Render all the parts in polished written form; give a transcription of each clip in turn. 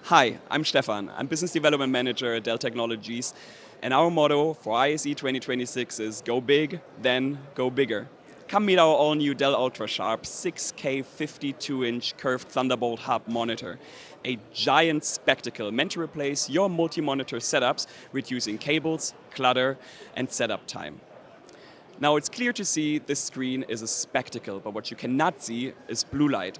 Hi, I'm Stefan. I'm Business Development Manager at Dell Technologies, and our motto for ISE 2026 is go big, then go bigger. Come meet our all-new Dell Ultrasharp 6K 52-inch curved Thunderbolt Hub monitor, a giant spectacle meant to replace your multi-monitor setups, reducing cables, clutter, and setup time. Now it's clear to see this screen is a spectacle, but what you cannot see is blue light,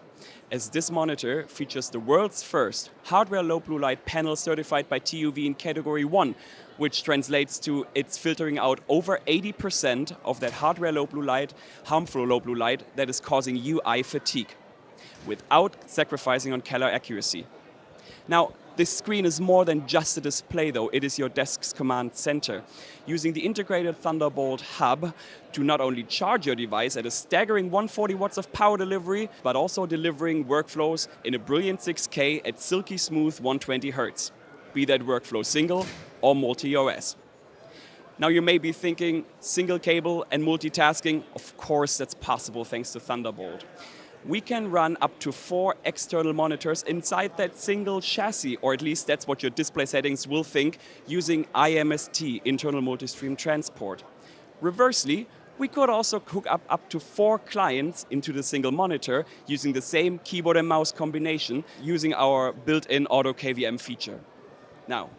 as this monitor features the world's first hardware low blue light panel certified by TÜV in category 1, which translates to it's filtering out over 80% of that hardware low blue light, harmful low blue light that is causing you eye fatigue, without sacrificing on color accuracy. Now, this screen is more than just a display though, it is your desk's command center. Using the integrated Thunderbolt Hub to not only charge your device at a staggering 140 watts of power delivery, but also delivering workflows in a brilliant 6K at silky smooth 120 Hz. Be that workflow single or multi-OS. Now you may be thinking, single cable and multitasking, of course that's possible thanks to Thunderbolt. We can run up to 4 external monitors inside that single chassis, or at least that's what your display settings will think, using IMST, internal multi-stream transport. Reversely, we could also hook up to 4 clients into the single monitor using the same keyboard and mouse combination using our built-in autoKVM feature. Now,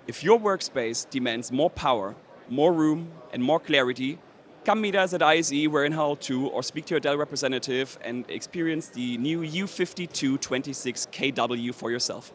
if your workspace demands more power, more room, and more clarity, come meet us at ISE, we're in Hall 2, or speak to your Dell representative and experience the new U52 26KW for yourself.